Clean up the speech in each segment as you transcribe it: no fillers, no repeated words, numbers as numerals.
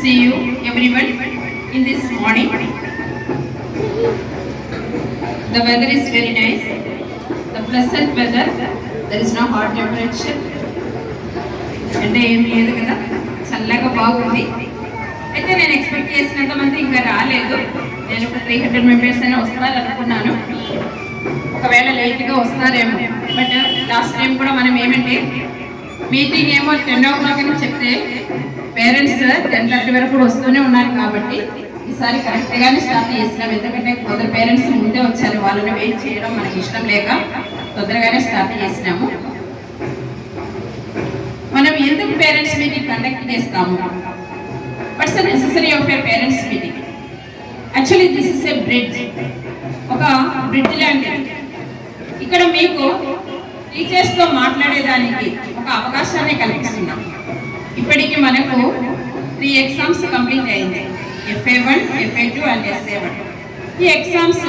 see you everyone in this morning. The weather is very nice. The pleasant weather. There is no hot temperature. అంటే ఏం లేదు కదా, చల్లగా బాగుంది. అయితే నేను ఎక్స్పెక్ట్ చేసినంత మంది ఇంకా రాలేదు. నేను ఒక 300 మెంబర్స్ అయినా వస్తారు అనుకున్నాను. ఒకవేళ లేట్గా వస్తారేమో. బట్ లాస్ట్ టైం కూడా మనం ఏమంటే మీటింగ్ ఏమో 10 o'clock అని చెప్తే పేరెంట్స్ 10:30 వరకు కూడా వస్తూనే ఉన్నారు. కాబట్టి ఈసారి కరెక్ట్గానే స్టార్ట్ చేసినాం. ఎందుకంటే కొందరు పేరెంట్స్ ముందే వచ్చారు, వాళ్ళని వెయిట్ చేయడం మనకి ఇష్టం లేక తొందరగానే స్టార్ట్ చేసినాము. మనం ఎందుకు పేరెంట్స్ మీటింగ్ కండక్ట్ చేస్తాము? What's the necessary of A parents meeting? Actually this is a bridge, ఒక బ్రిడ్జ్ లాంటిది. ఇక్కడ మీకు టీచర్స్తో మాట్లాడేదానికి ఒక అవకాశాన్ని కల్పిస్తున్నాం. ఇప్పటికి మనకు 3 ఎగ్జామ్స్ కంప్లీట్ అయింది, FA1, FA2 అండ్ SA1. ఈ ఎగ్జామ్స్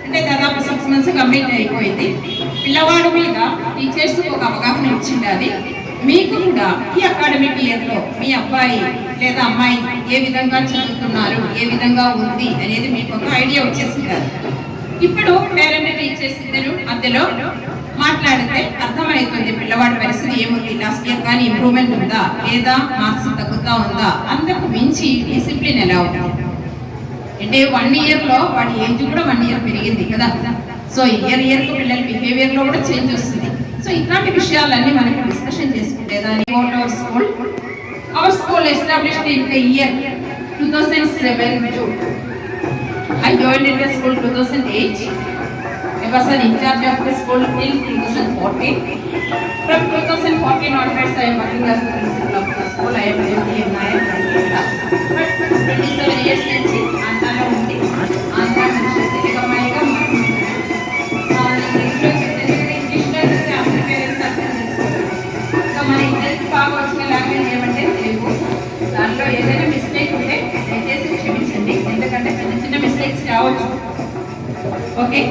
అంటే దాదాపు 6 months కంప్లీట్ అయిపోయింది. పిల్లవాడి మీద టీచర్స్ ఒక అవగాహన ఇచ్చింది. మీకు కూడా ఈ అకాడమిక్ ఇయర్లో మీ అబ్బాయి లేదా అమ్మాయి ఏ విధంగా చదువుతున్నారు, ఏ విధంగా ఉంది అనేది మీకు ఒక ఐడియా వచ్చేసింది. ఇప్పుడు పేరెంట్ టీచర్స్ ఇద్దరు మధ్యలో మాట్లాడితే అర్థమవుతుంది పిల్లవాడి పరిస్థితి ఏముంది, లాస్ట్ ఇయర్ కానీ ఇంప్రూవ్మెంట్ ఉందా లేదా మార్క్స్ తగ్గుతా ఉందా, అందుకు మించి డిసిప్లిన్ ఎలా ఉంటుంది. అంటే 1 yearలో వాడి ఏజ్ కూడా 1 year పెరిగింది కదా. సో ఇయర్కు పిల్లల బిహేవియర్లో కూడా చేంజ్ వస్తుంది. సో ఇట్లాంటి విషయాలన్నీ మనకి డిస్కషన్ చేసుకుంటే దాని our school established in the year 2007 June. I joined in the school 2008. I was an in charge of the school till 2014. From 2014 onwards, I am working as the principal of the school. I am MBA but 27 years నుంచి ఆంధ్రాలో ఉంది. ఆంధ్రా నుంచి తెలుగమ్మాయిగా ఇంగ్లీష్లో చెప్తే అందరి parents అర్థం చేసుకోవాలి. So మన ఇద్దరికి బాగా వచ్చిన లాంగ్వేజ్ ఏమంటే తెలుగు. దాంట్లో ఏదైనా మిస్టేక్ ఉంటే దయచేసి క్షమించండి, ఎందుకంటే చిన్న మిస్టేక్స్ రావచ్చు. Okay,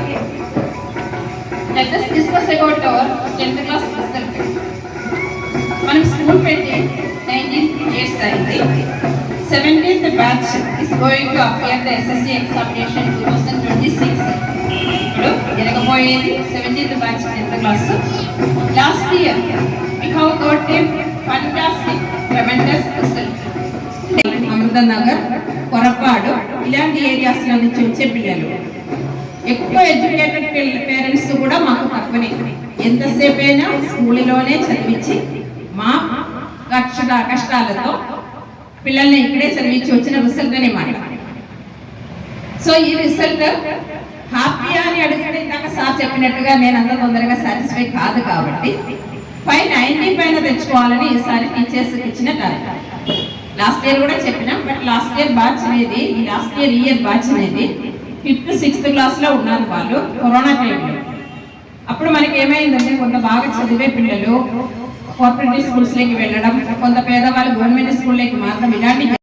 let us discuss about our 10th class result. మనం స్కూల్ పెట్టి 19 years అయింది. 17th batch is going to appear the SSC examination 2026. ఇప్పుడు జరగబోయేది 17th batch 10th class. Last year we have got a fantastic tremendous result. Amrutnagar, Korapadu ఇలాంటి ఏరియాస్లో నుంచి వచ్చే పిల్లలు, ఎక్కువ ఎడ్యుకేటెడ్ పేరెంట్స్ కూడా మాకు తక్కువనే. ఎంతసేపు అయినా స్కూల్లోనే చదివించి మా కష్టాలతో పిల్లల్ని ఇక్కడే చదివించి వచ్చిన రిజల్ట్ అనే మాట. సో ఈ రిజల్ట్ హ్యాపీ అని అడిగితే ఇందాక సార్ చెప్పినట్టుగా నేను అంత తొందరగా సాటిస్ఫై కాదు. కాబట్టి 590 పైన తెచ్చుకోవాలని ఈసారి టీచర్స్కి ఇచ్చిన టార్గెట్. లాస్ట్ ఇయర్ కూడా చెప్పినాం. బట్ లాస్ట్ ఇయర్ బ్యాచ్ అనేది ఇయర్ బ్యాచ్ అనేది 5th 6th క్లాస్లో ఉన్నారు వాళ్ళు కరోనా టైంలో. అప్పుడు మనకి ఏమైందంటే కొంత బాగా చదివే పిల్లలు కోఆపరేటివ్ స్కూల్స్లోకి వెళ్ళడం, కొంత పేదవాళ్ళు గవర్నమెంట్ స్కూల్లోకి మాత్రం ఇలాంటి